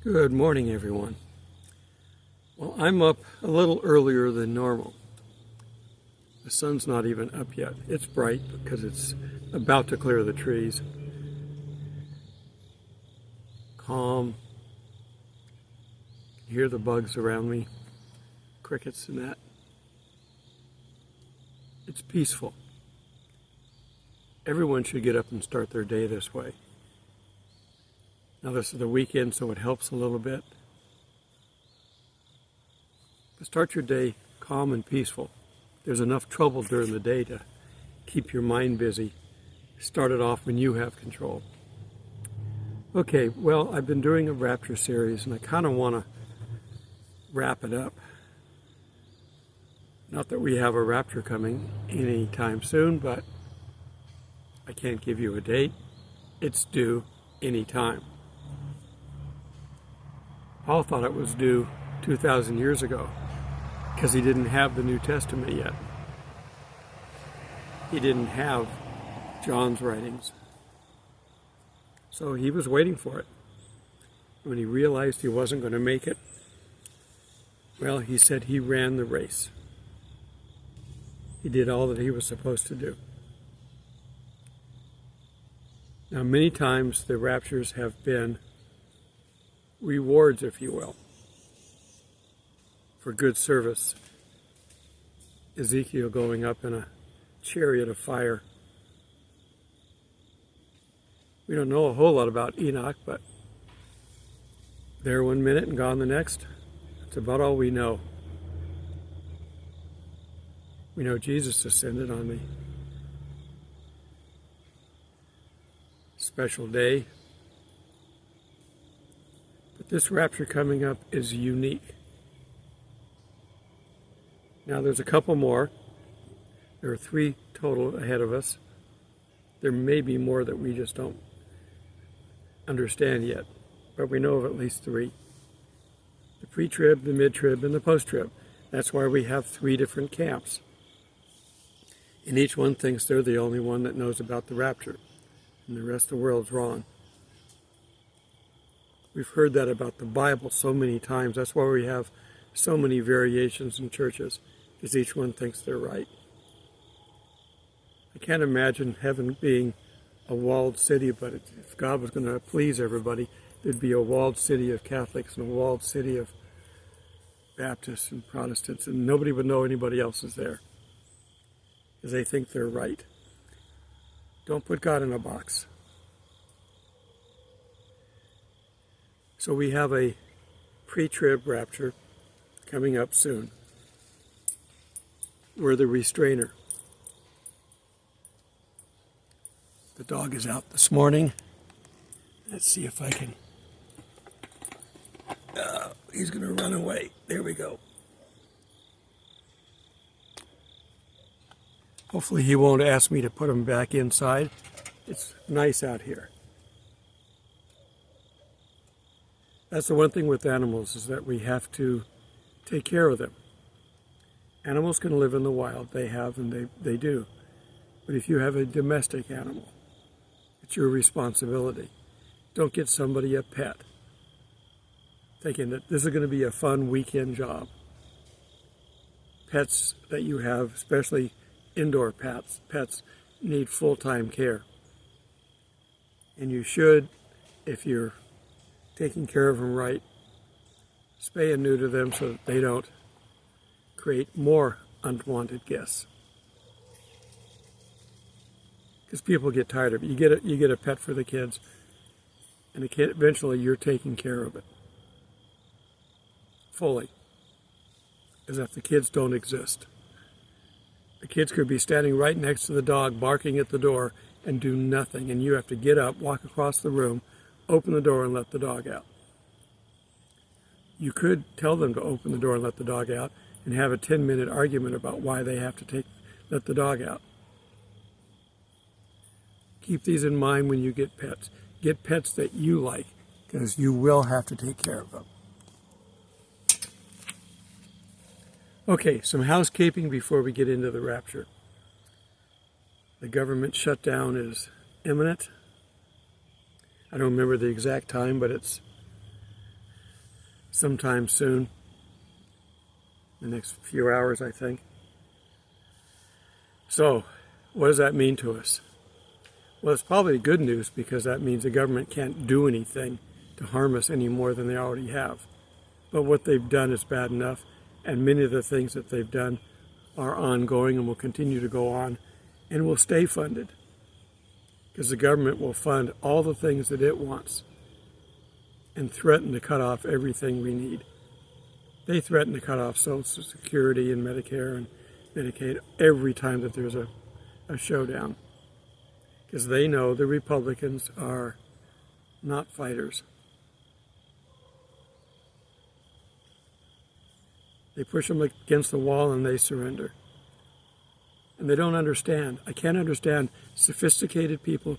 Good morning, everyone. Well, I'm up a little earlier than normal. The sun's not even up yet. It's bright because it's about to clear the trees. Calm. You hear the bugs around me, crickets and that. It's peaceful. Everyone should get up and start their day this way. Now this is the weekend, so it helps a little bit. But start your day calm and peaceful. There's enough trouble during the day to keep your mind busy. Start it off when you have control. Okay, well, I've been doing a Rapture series, and I kind of want to wrap it up. Not that we have a rapture coming anytime soon, but I can't give you a date. It's due anytime. Paul thought it was due 2,000 years ago because he didn't have the New Testament yet. He didn't have John's writings. So he was waiting for it. When he realized he wasn't going to make it, well, he said he ran the race. He did all that he was supposed to do. Now, many times the raptures have been rewards, if you will, for good service. Ezekiel going up in a chariot of fire. We don't know a whole lot about Enoch, but there one minute and gone the next. That's about all we know. We know Jesus ascended on the special day. But this rapture coming up is unique. Now there's a couple more. There are 3 total ahead of us. There may be more that we just don't understand yet, but we know of at least 3. The pre-trib, the mid-trib, and the post-trib. That's why we have 3 different camps. And each one thinks they're the only one that knows about the rapture, and the rest of the world's wrong. We've heard that about the Bible so many times. That's why we have so many variations in churches, because each one thinks they're right. I can't imagine heaven being a walled city, but if God was going to please everybody, there'd be a walled city of Catholics and a walled city of Baptists and Protestants, and nobody would know anybody else is there, because they think they're right. Don't put God in a box. So we have a pre-trib rapture coming up soon. We're the restrainer. The dog is out this morning. Let's see if I can... he's going to run away. There we go. Hopefully he won't ask me to put him back inside. It's nice out here. That's the one thing with animals, is that we have to take care of them. Animals can live in the wild. They have, and they do. But if you have a domestic animal, it's your responsibility. Don't get somebody a pet, thinking that this is going to be a fun weekend job. Pets that you have, especially indoor pets need full-time care. And you should, if you're taking care of them right, spay and neuter them so that they don't create more unwanted guests. Because people get tired of it. You get a pet for the kids, and the kid, eventually you're taking care of it fully, as if the kids don't exist. The kids could be standing right next to the dog, barking at the door, and do nothing, and you have to get up, walk across the room, open the door, and let the dog out. You could tell them to open the door and let the dog out, and have a 10-minute argument about why they have to let the dog out. Keep these in mind when you get pets. Get pets that you like, because you will have to take care of them. Okay, some housekeeping before we get into the rapture. The government shutdown is imminent. I don't remember the exact time, but it's sometime soon, the next few hours, I think. So, what does that mean to us? Well, it's probably good news, because that means the government can't do anything to harm us any more than they already have. But what they've done is bad enough, and many of the things that they've done are ongoing and will continue to go on and will stay funded, because the government will fund all the things that it wants and threaten to cut off everything we need. They threaten to cut off Social Security and Medicare and Medicaid every time that there's a showdown, because they know the Republicans are not fighters. They push them against the wall and they surrender. And they don't understand. I can't understand sophisticated people,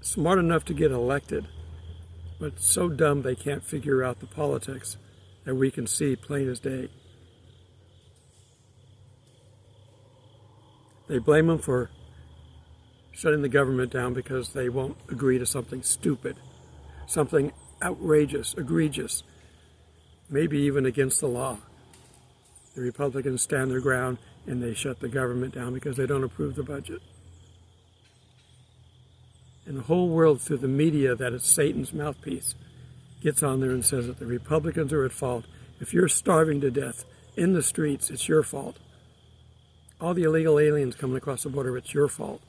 smart enough to get elected, but so dumb they can't figure out the politics that we can see plain as day. They blame them for shutting the government down because they won't agree to something stupid, something outrageous, egregious, maybe even against the law. The Republicans stand their ground and they shut the government down because they don't approve the budget. And the whole world, through the media that is Satan's mouthpiece, gets on there and says that the Republicans are at fault. If you're starving to death in the streets, it's your fault. All the illegal aliens coming across the border, it's your fault.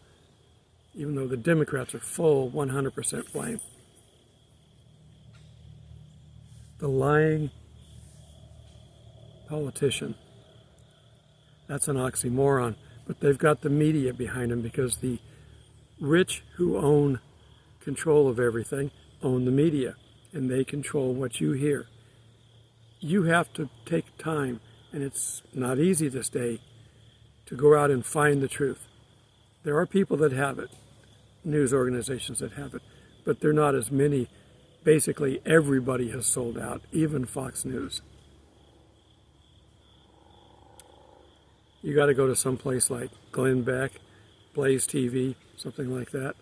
Even though the Democrats are full 100% blame. The lying politician. That's an oxymoron. But they've got the media behind them, because the rich who own control of everything own the media, and they control what you hear. You have to take time, and it's not easy this day, to go out and find the truth. There are people that have it, news organizations that have it, but they're not as many. Basically, everybody has sold out, even Fox News. You got to go to some place like Glenn Beck, Blaze TV, something like that.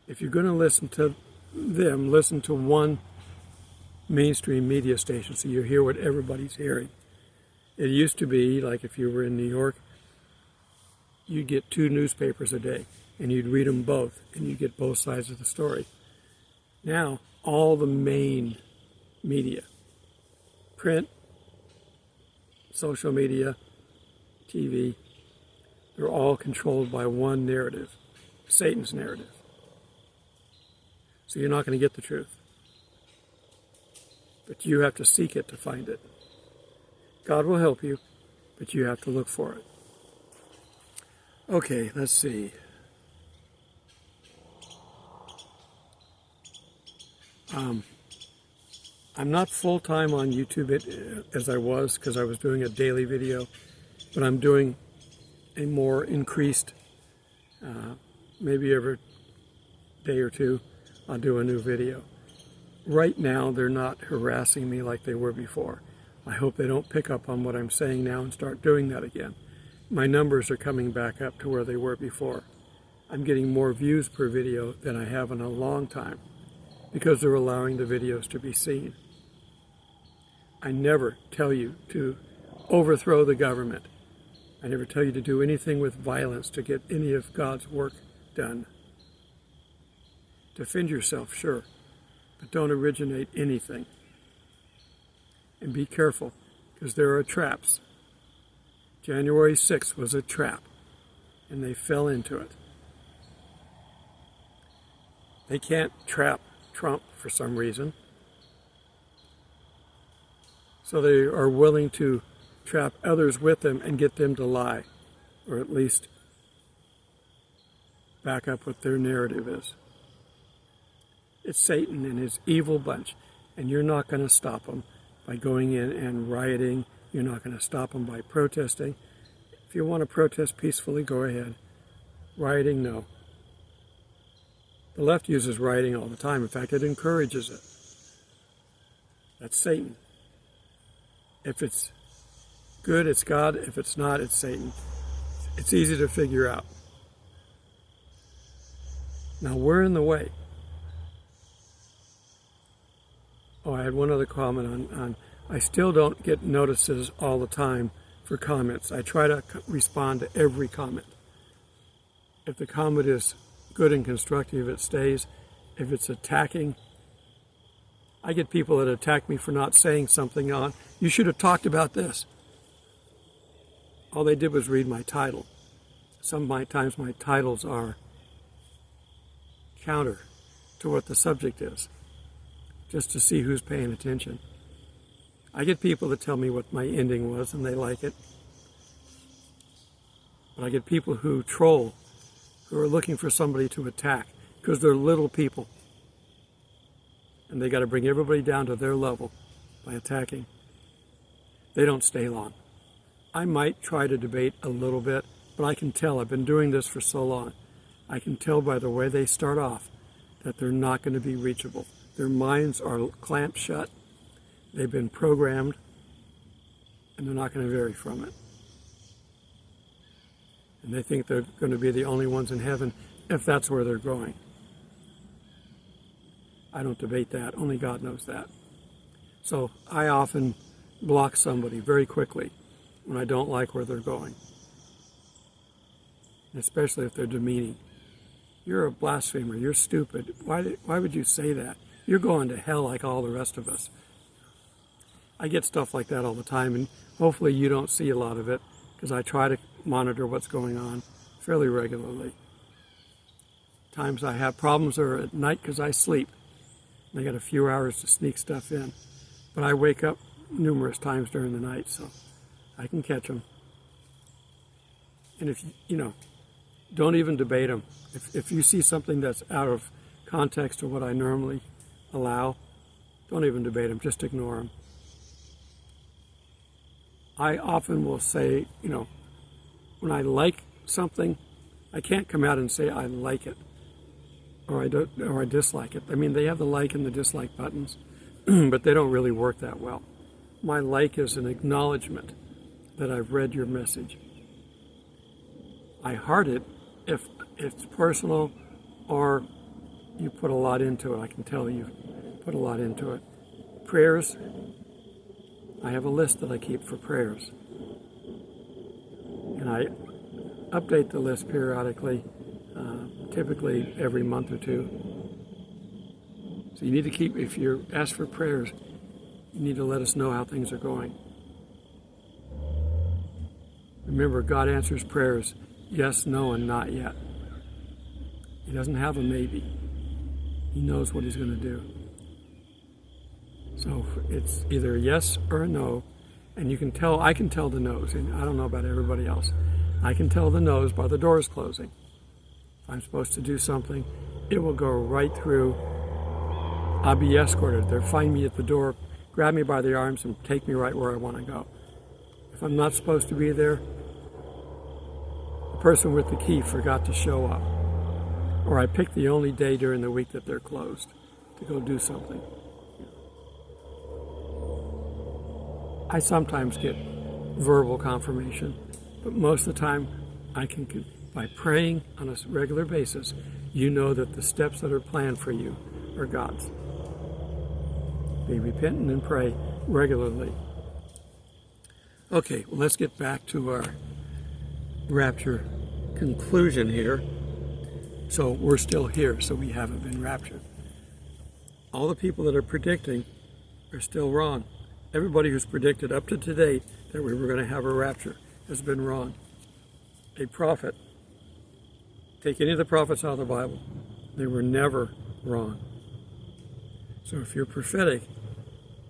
If you're going to listen to them, listen to one mainstream media station so you hear what everybody's hearing. It used to be like, if you were in New York, you'd get 2 newspapers a day, and you'd read them both, and you'd get both sides of the story. Now, all the main media, print, social media, TV, they're all controlled by one narrative, Satan's narrative. So you're not going to get the truth. But you have to seek it to find it. God will help you, but you have to look for it. Okay, let's see. I'm not full-time on YouTube as I was, because I was doing a daily video, but I'm doing a more increased, maybe every day or two, I'll do a new video. Right now, they're not harassing me like they were before. I hope they don't pick up on what I'm saying now and start doing that again. My numbers are coming back up to where they were before. I'm getting more views per video than I have in a long time, because they're allowing the videos to be seen. I never tell you to overthrow the government. I never tell you to do anything with violence to get any of God's work done. Defend yourself, sure, but don't originate anything. And be careful, because there are traps. January 6th was a trap, and they fell into it. They can't trap Trump for some reason, so they are willing to trap others with them and get them to lie, or at least back up what their narrative is. It's Satan and his evil bunch, and you're not going to stop them by going in and rioting. You're not going to stop them by protesting. If you want to protest peacefully, go ahead. Rioting, no. The left uses rioting all the time. In fact, it encourages it. That's Satan. If it's good, it's God. If it's not, it's Satan. It's easy to figure out. Now, we're in the way. Oh, I had one other comment on I still don't get notices all the time for comments. I try to respond to every comment. If the comment is good and constructive, it stays. If it's attacking, I get people that attack me for not saying something on, you should have talked about this. All they did was read my title. Sometimes my titles are counter to what the subject is, just to see who's paying attention. I get people that tell me what my ending was and they like it. But I get people who troll, who are looking for somebody to attack because they're little people. And they got to bring everybody down to their level by attacking. They don't stay long. I might try to debate a little bit, but I can tell, I've been doing this for so long, I can tell by the way they start off that they're not going to be reachable. Their minds are clamped shut. They've been programmed, and they're not going to vary from it. And they think they're going to be the only ones in heaven if that's where they're going. I don't debate that. Only God knows that. So I often block somebody very quickly when I don't like where they're going. Especially if they're demeaning. You're a blasphemer. You're stupid. Why would you say that? You're going to hell like all the rest of us. I get stuff like that all the time, and hopefully you don't see a lot of it because I try to monitor what's going on fairly regularly. Times I have problems are at night because I sleep. I got a few hours to sneak stuff in. But I wake up numerous times during the night, so I can catch them. And if, don't even debate them. If you see something that's out of context of what I normally allow, don't even debate them, just ignore them. I often will say, when I like something, I can't come out and say I like it or I dislike it. I mean, they have the like and the dislike buttons, but they don't really work that well. My like is an acknowledgement that I've read your message. I heart it if it's personal or you put a lot into it. I can tell you put a lot into it. Prayers, I have a list that I keep for prayers. And I update the list periodically, typically every month or two. So you need to keep, if you're asked for prayers, you need to let us know how things are going. Remember, God answers prayers, yes, no, and not yet. He doesn't have a maybe. He knows what he's going to do. So it's either a yes or a no, and you can tell, I can tell the no's, and I don't know about everybody else. I can tell the no's by the doors closing. If I'm supposed to do something, it will go right through. I'll be escorted. They'll find me at the door, grab me by the arms, and take me right where I want to go. If I'm not supposed to be there, the person with the key forgot to show up. Or I picked the only day during the week that they're closed to go do something. I sometimes get verbal confirmation, but most of the time I can, by praying on a regular basis, you know that the steps that are planned for you are God's. Be repentant and pray regularly. Okay, well, let's get back to our rapture conclusion here. So we're still here, so we haven't been raptured. All the people that are predicting are still wrong. Everybody who's predicted up to today that we were going to have a rapture has been wrong. A prophet, take any of the prophets out of the Bible, they were never wrong. So if you're prophetic,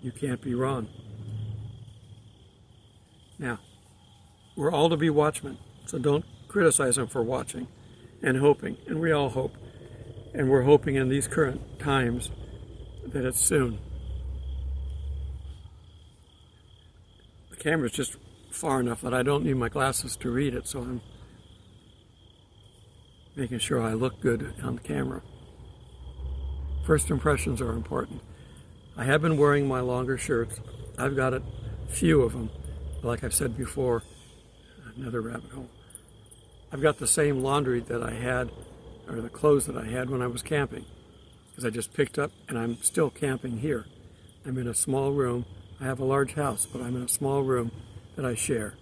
you can't be wrong. Now, we're all to be watchmen, so don't criticize them for watching and hoping, and we all hope. And we're hoping in these current times that it's soon. The camera's just far enough that I don't need my glasses to read it, so I'm making sure I look good on the camera. First impressions are important. I have been wearing my longer shirts. I've got a few of them. Like I've said before, another rabbit hole. I've got the same laundry that I had, or the clothes that I had when I was camping, because I just picked up, and I'm still camping here. I'm in a small room. I have a large house, but I'm in a small room that I share.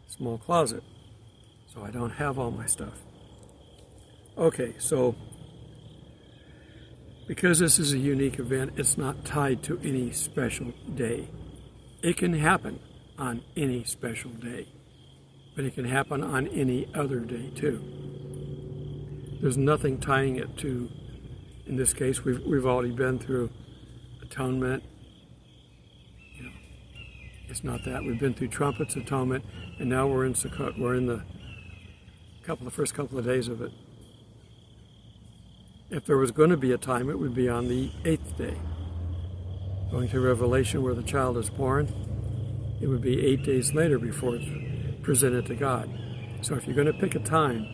Small closet. So I don't have all my stuff. Okay, so because this is a unique event, it's not tied to any special day. It can happen on any special day, but it can happen on any other day too. There's nothing tying it to, in this case, we've already been through atonement. You know, it's not that. We've been through trumpets, atonement, and now we're in Sukkot. We're in the first couple of days of it. If there was going to be a time, it would be on the 8th day. Going to Revelation where the child is born, it would be 8 days later before it's presented to God. So if you're going to pick a time,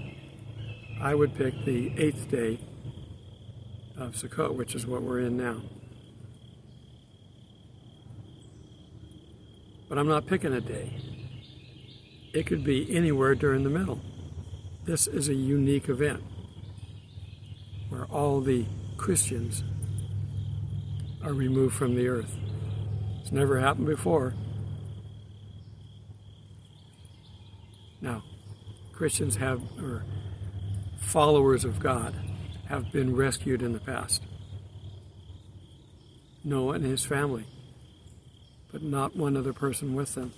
I would pick the 8th day of Sukkot, which is what we're in now. But I'm not picking a day. It could be anywhere during the middle. This is a unique event where all the Christians are removed from the earth. It's never happened before. Now, Christians or followers of God have been rescued in the past. Noah and his family, but not one other person with them.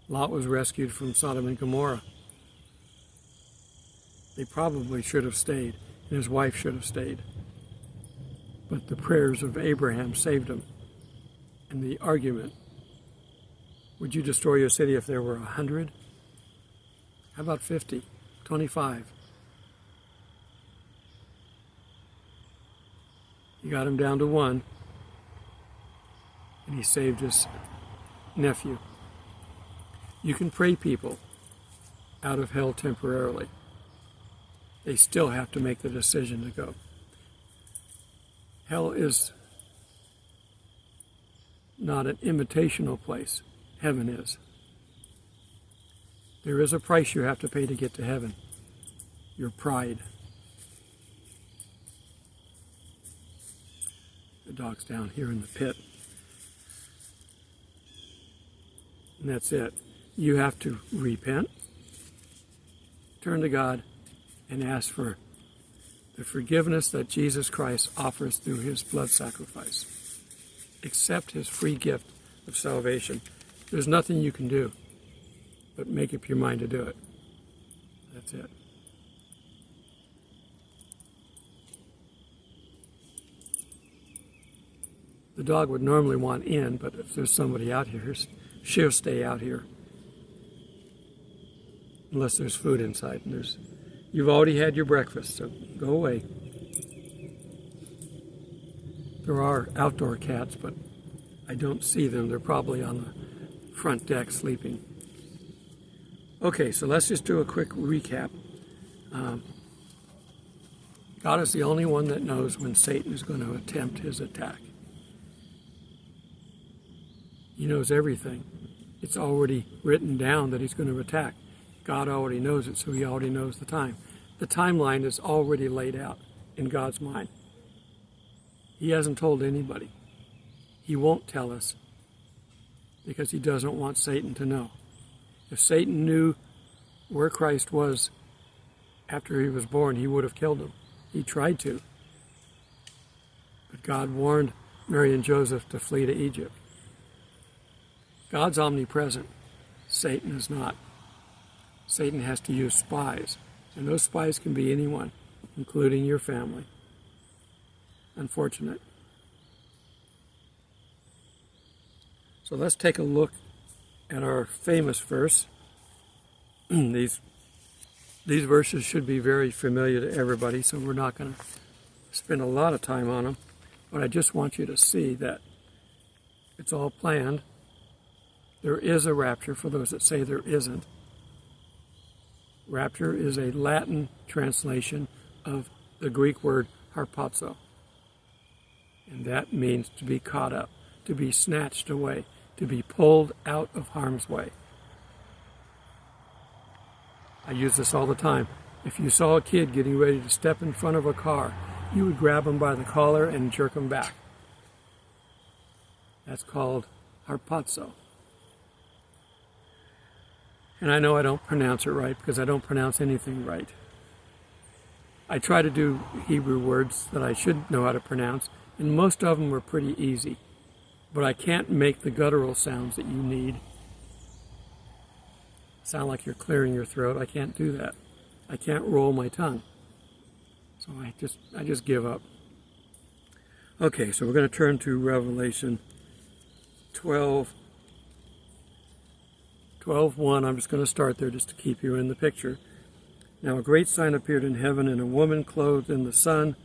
Lot was rescued from Sodom and Gomorrah. They probably should have stayed, and his wife should have stayed. But the prayers of Abraham saved him. And the argument, would you destroy your city if there were 100? How about 50, 25? He got him down to 1, and he saved his nephew. You can pray people out of hell temporarily. They still have to make the decision to go. Hell is not an invitational place. Heaven is. There is a price you have to pay to get to heaven. Your pride. The dog's down here in the pit. And that's it. You have to repent, turn to God, and ask for the forgiveness that Jesus Christ offers through his blood sacrifice. Accept his free gift of salvation. There's nothing you can do but make up your mind to do it. That's it. The dog would normally want in, but if there's somebody out here, she'll stay out here. Unless there's food inside. And you've already had your breakfast, so go away. There are outdoor cats, but I don't see them. They're probably on the front deck sleeping. Okay, so let's just do a quick recap. God is the only one that knows when Satan is going to attempt his attack. He knows everything. It's already written down that he's going to attack. God already knows it, so he already knows the time. The timeline is already laid out in God's mind. He hasn't told anybody. He won't tell us because he doesn't want Satan to know. If Satan knew where Christ was after he was born, he would have killed him. He tried to. But God warned Mary and Joseph to flee to Egypt. God's omnipresent. Satan is not. Satan has to use spies. And those spies can be anyone, including your family. Unfortunate. So let's take a look at our famous verse. These verses should be very familiar to everybody, so we're not going to spend a lot of time on them. But I just want you to see that it's all planned. There is a rapture for those that say there isn't. Rapture is a Latin translation of the Greek word harpazo. And that means to be caught up, to be snatched away, to be pulled out of harm's way. I use this all the time. If you saw a kid getting ready to step in front of a car you would grab them by the collar and jerk them back. That's called harpazo. And I know I don't pronounce it right because I don't pronounce anything right. I try to do Hebrew words that I should know how to pronounce, and most of them are pretty easy. But I can't make the guttural sounds that you need. Sound like you're clearing your throat. I can't do that. I can't roll my tongue. So I just give up. Okay, so we're going to turn to Revelation 12:1. I'm just going to start there just to keep you in the picture. Now a great sign appeared in heaven, and a woman clothed in the sun,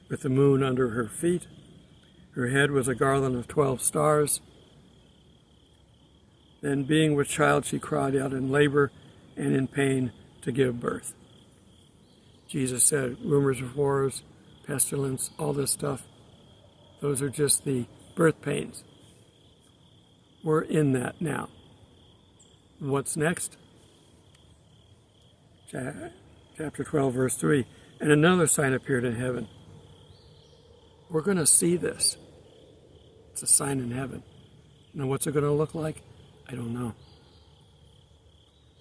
with the moon under her feet. Her head was a garland of 12 stars. Then, being with child, she cried out in labor and in pain to give birth. Jesus said, rumors of wars, pestilence, all this stuff, those are just the birth pains. We're in that now. What's next? Chapter 12, verse 3. And another sign appeared in heaven. We're going to see this. It's a sign in heaven. Now, what's it going to look like? I don't know.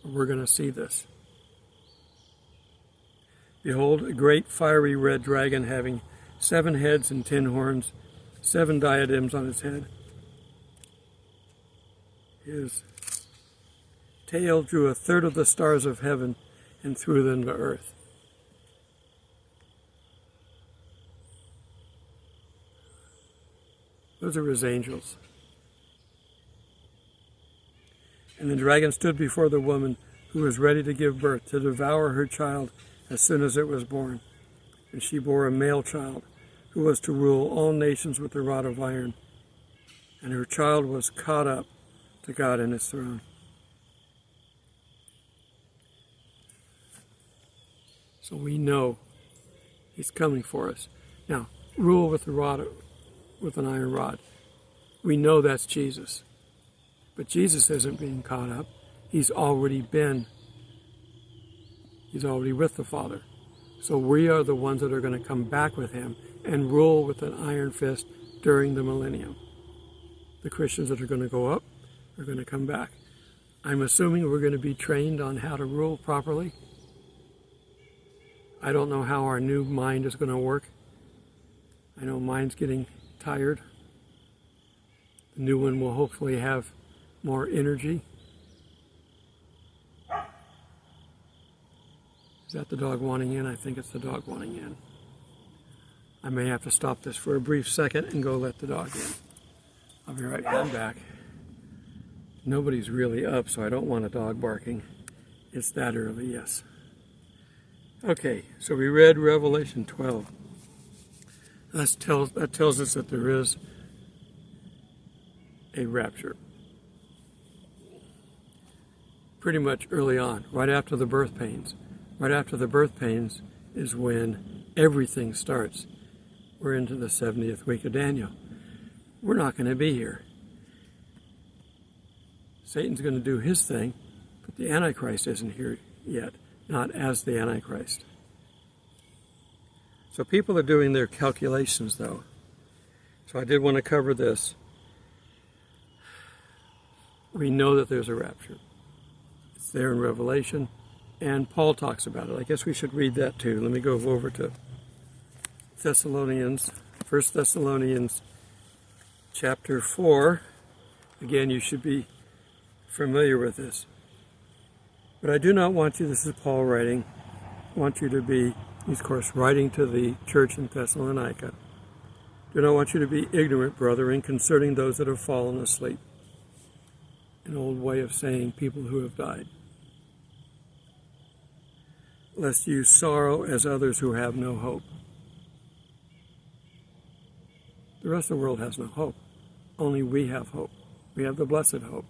But we're going to see this. Behold, a great fiery red dragon having 7 heads and 10 horns, 7 diadems on its head. His tail drew 1/3 of the stars of heaven and threw them to earth. Those are his angels. And the dragon stood before the woman who was ready to give birth, to devour her child as soon as it was born. And she bore a male child, who was to rule all nations with a rod of iron. And her child was caught up to God in his throne. So we know he's coming for us. Now, rule with an iron rod. We know that's Jesus. But Jesus isn't being caught up. He's already with the Father. So we are the ones that are going to come back with him and rule with an iron fist during the millennium. The Christians that are going to go up are going to come back. I'm assuming we're going to be trained on how to rule properly. I don't know how our new mind is going to work. I know mine's getting tired. The new one will hopefully have more energy. Is that the dog wanting in? I think it's the dog wanting in. I may have to stop this for a brief second and go let the dog in. I'll be right back. Nobody's really up, so I don't want a dog barking. It's that early, yes. Okay, so we read Revelation 12. That tells us that there is a rapture. Pretty much early on, right after the birth pains. Right after the birth pains is when everything starts. We're into the 70th week of Daniel. We're not going to be here. Satan's going to do his thing, but the Antichrist isn't here yet, not as the Antichrist. So people are doing their calculations, though. So I did want to cover this. We know that there's a rapture. It's there in Revelation, and Paul talks about it. I guess we should read that too. Let me go over to 1 Thessalonians chapter 4. Again, you should be familiar with this. But I do not want you, this is Paul writing, I want you to be, he's of course writing to the church in Thessalonica. Do not want you to be ignorant, brethren, concerning those that have fallen asleep. An old way of saying people who have died. Lest you sorrow as others who have no hope. The rest of the world has no hope. Only we have hope. We have the blessed hope.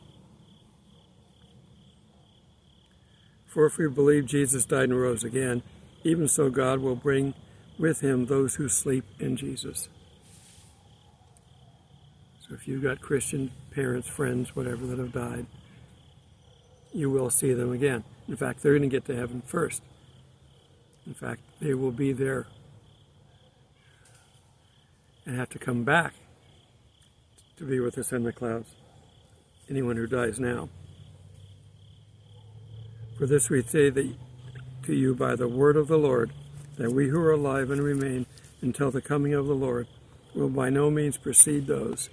For if we believe Jesus died and rose again, even so God will bring with him those who sleep in Jesus. So if you've got Christian parents, friends, whatever, that have died, you will see them again. In fact, they're going to get to heaven first. In fact, they will be there and have to come back to be with us in the clouds. Anyone who dies now. For this we say to you by the word of the Lord, that we who are alive and remain until the coming of the Lord will by no means precede those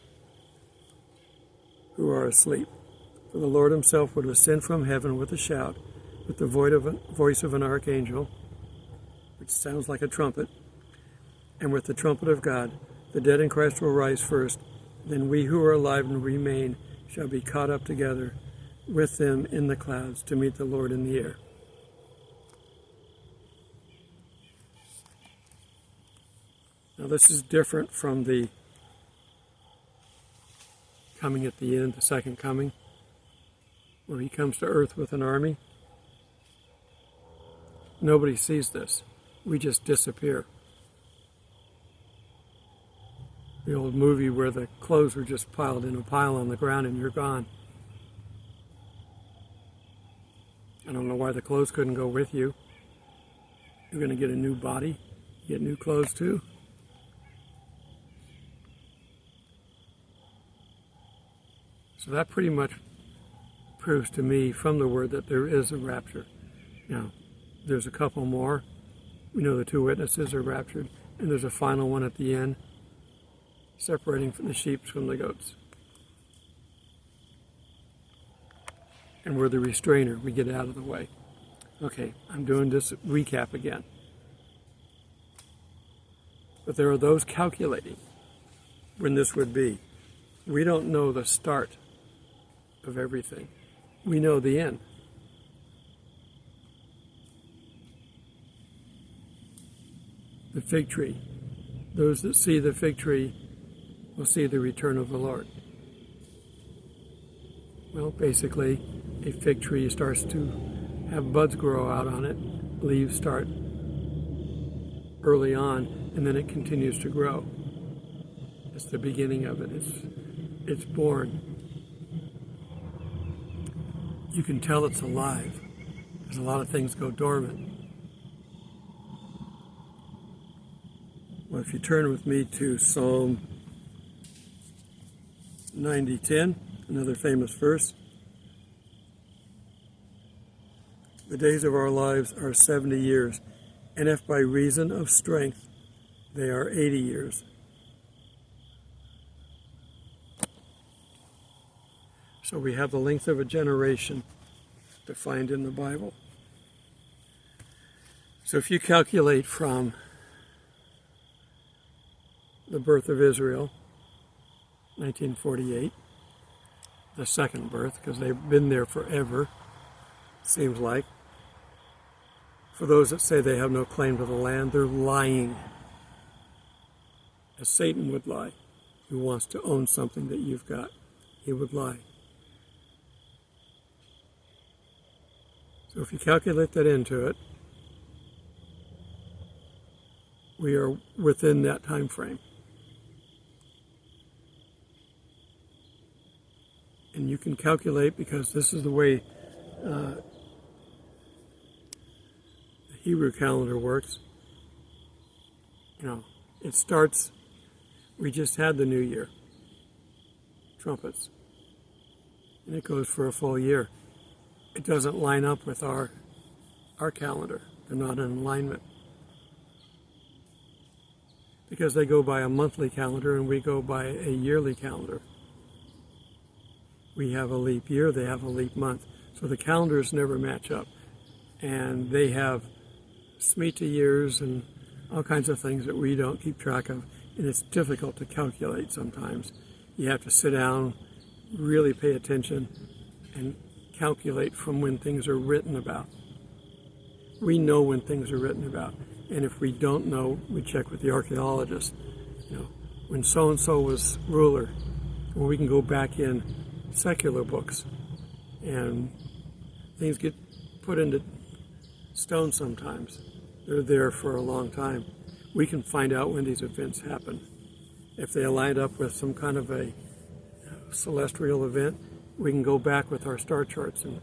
who are asleep. For the Lord himself would ascend from heaven with a shout, with the voice of an archangel, which sounds like a trumpet, and with the trumpet of God. The dead in Christ will rise first. Then we who are alive and remain shall be caught up together with them in the clouds to meet the Lord in the air. Now this is different from the coming at the end, the second coming, where he comes to earth with an army. Nobody sees this. We just disappear. The old movie where the clothes were just piled in a pile on the ground and you're gone. I don't know why the clothes couldn't go with you. You're going to get a new body, get new clothes too. So that pretty much proves to me from the word that there is a rapture. Now, there's a couple more. We know the two witnesses are raptured, and there's a final one at the end, separating from the sheep from the goats. And we're the restrainer. We get out of the way. Okay, I'm doing this recap again. But there are those calculating when this would be. We don't know the start of everything. We know the end. The fig tree. Those that see the fig tree will see the return of the Lord. Well, basically, a fig tree starts to have buds grow out on it. Leaves start early on, and then it continues to grow. It's the beginning of it. It's born. You can tell it's alive, because a lot of things go dormant. Well, if you turn with me to Psalm 90:10, another famous verse. The days of our lives are 70 years, and if by reason of strength they are 80 years. So we have the length of a generation defined in the Bible. So if you calculate from the birth of Israel, 1948, the second birth, because they've been there forever, seems like. For those that say they have no claim to the land, they're lying, as Satan would lie, who wants to own something that you've got. He would lie. So if you calculate that into it, we are within that time frame. And you can calculate, because this is the way the Hebrew calendar works. You know, it starts, we just had the new year, trumpets, and it goes for a full year. It doesn't line up with our calendar. They're not in alignment. Because they go by a monthly calendar and we go by a yearly calendar. We have a leap year, they have a leap month. So the calendars never match up. And they have Shemitah years and all kinds of things that we don't keep track of. And it's difficult to calculate sometimes. You have to sit down, really pay attention, and calculate from when things are written about. We know when things are written about. And if we don't know, we check with the archaeologists. You know, when so-and-so was ruler, well, we can go back in secular books, and things get put into stone sometimes. They're there for a long time. We can find out when these events happen. If they lined up with some kind of a celestial event, we can go back with our star charts and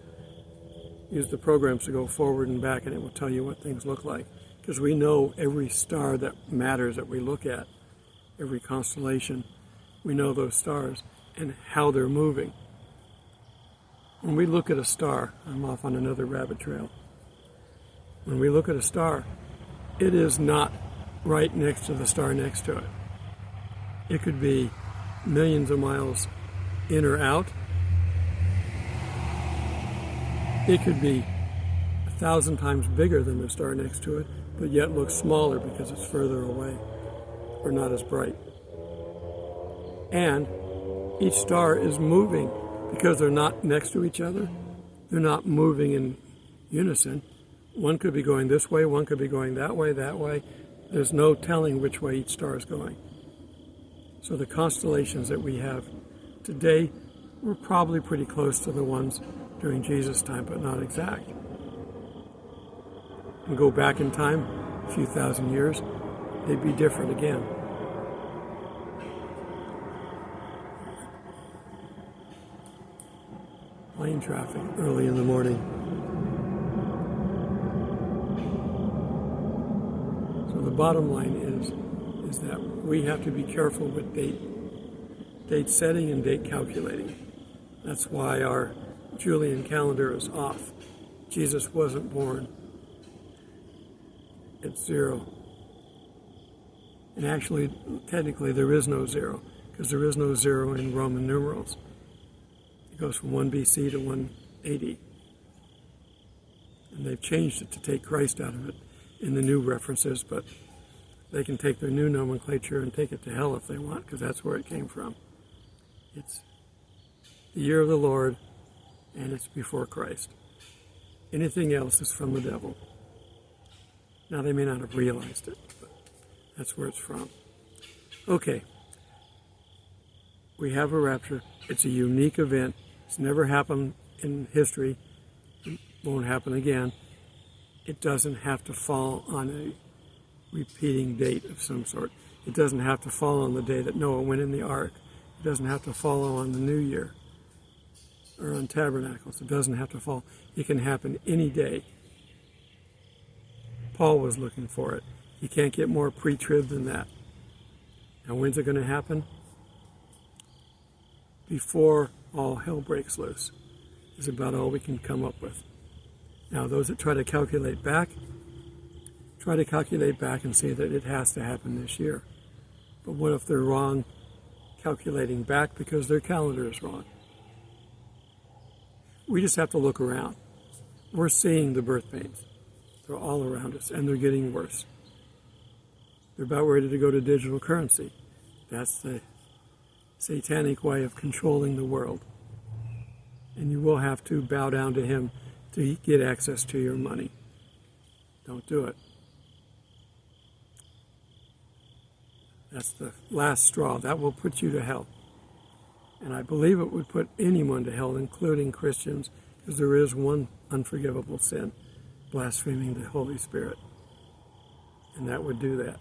use the programs to go forward and back, and it will tell you what things look like. Because we know every star that matters that we look at. every constellation. We know those stars and how they're moving. When we look at a star, I'm off on another rabbit trail. When we look at a star, it is not right next to the star next to it. It could be millions of miles in or out. It could be 1,000 times bigger than the star next to it, but yet looks smaller because it's further away or not as bright. And each star is moving because they're not next to each other. They're not moving in unison. One could be going this way, one could be going that way, that way. There's no telling which way each star is going. So the constellations that we have today were probably pretty close to the ones during Jesus' time, but not exact. And go back in time, a few thousand years, they'd be different again. Plane traffic early in the morning. So the bottom line is that we have to be careful with date setting and date calculating. That's why our Julian calendar is off. Jesus wasn't born at 0. And actually, technically, there is no 0, because there is no 0 in Roman numerals. It goes from 1 BC to 1 AD. And they've changed it to take Christ out of it in the new references, but they can take their new nomenclature and take it to hell if they want, because that's where it came from. It's the year of the Lord, and it's before Christ. Anything else is from the devil. Now, they may not have realized it, but that's where it's from. Okay. We have a rapture. It's a unique event. It's never happened in history. It won't happen again. It doesn't have to fall on a repeating date of some sort. It doesn't have to fall on the day that Noah went in the ark. It doesn't have to follow on the New Year or on Tabernacles. It doesn't have to fall. It can happen any day. Paul was looking for it. You can't get more pre-trib than that. Now, when's it going to happen? Before all hell breaks loose is about all we can come up with. Now, those that try to calculate back and say that it has to happen this year. But what if they're wrong calculating back because their calendar is wrong? We just have to look around. We're seeing the birth pains. They're all around us, and they're getting worse. They're about ready to go to digital currency. That's the satanic way of controlling the world. And you will have to bow down to him to get access to your money. Don't do it. That's the last straw. That will put you to hell. And I believe it would put anyone to hell, including Christians, because there is one unforgivable sin: blaspheming the Holy Spirit. And that would do that.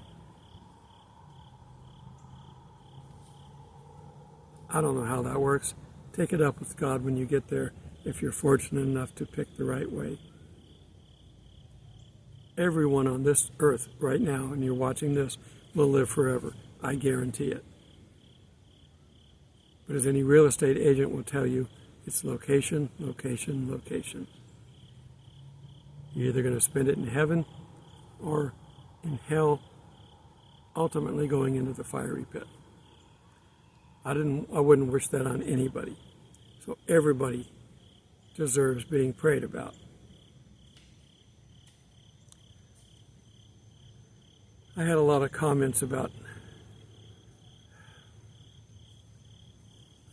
I don't know how that works. Take it up with God when you get there, if you're fortunate enough to pick the right way. Everyone on this earth right now, and you're watching this, will live forever. I guarantee it. But as any real estate agent will tell you, it's location, location, location. You're either going to spend it in heaven or in hell, ultimately going into the fiery pit. I wouldn't wish that on anybody. So everybody deserves being prayed about. I had a lot of comments about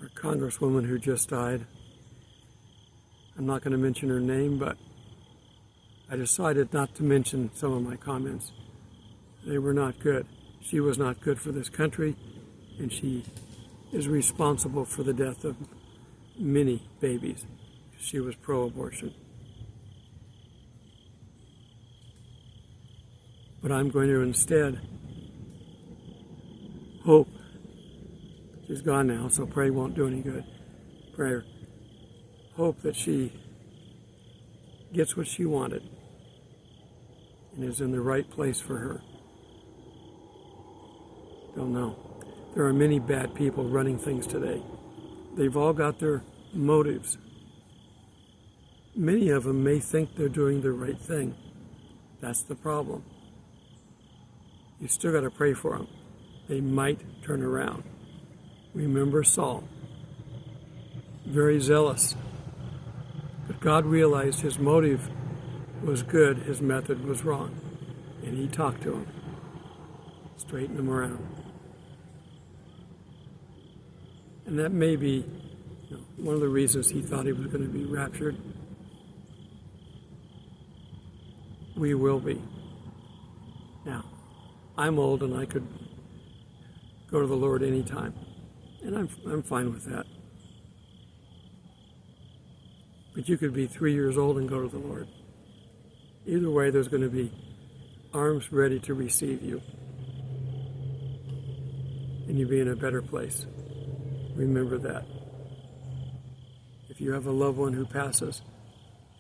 our congresswoman who just died. I'm not going to mention her name, but I decided not to mention some of my comments. They were not good. She was not good for this country, and she is responsible for the death of many babies. She was pro-abortion. But I'm going to instead hope. She's gone now, so prayer won't do any good. Prayer. Hope that she gets what she wanted and is in the right place for her. Don't know. There are many bad people running things today. They've all got their motives. Many of them may think they're doing the right thing. That's the problem. You still got to pray for them. They might turn around. Remember Saul. Very zealous. But God realized his motive was good, his method was wrong. And he talked to him. Straightened him around. And that may be one of the reasons he thought he was going to be raptured. We will be. Now, I'm old and I could go to the Lord anytime. And I'm fine with that. But you could be 3 years old and go to the Lord. Either way, there's going to be arms ready to receive you. And you'll be in a better place. Remember that. If you have a loved one who passes,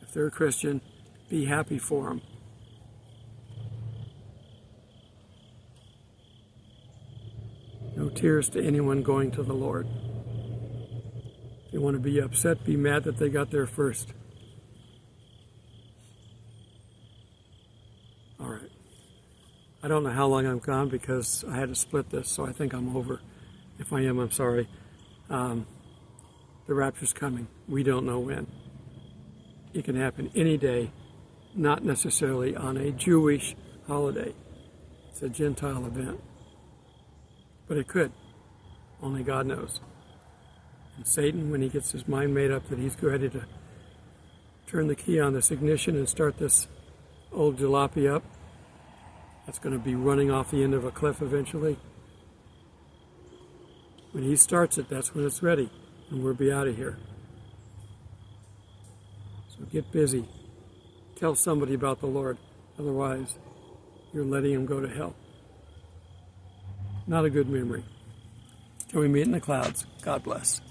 if they're a Christian, be happy for them. No tears to anyone going to the Lord. If you want to be upset, be mad that they got there first. All right. I don't know how long I'm gone because I had to split this, so I think I'm over. If I am, I'm sorry. The rapture's coming. We don't know when. It can happen any day, not necessarily on a Jewish holiday. It's a Gentile event. But it could. Only God knows. And Satan, when he gets his mind made up that he's ready to turn the key on this ignition and start this old jalopy up, that's going to be running off the end of a cliff eventually. When he starts it, that's when it's ready, and we'll be out of here. So get busy. Tell somebody about the Lord. Otherwise, you're letting him go to hell. Not a good memory. Till we meet in the clouds. God bless.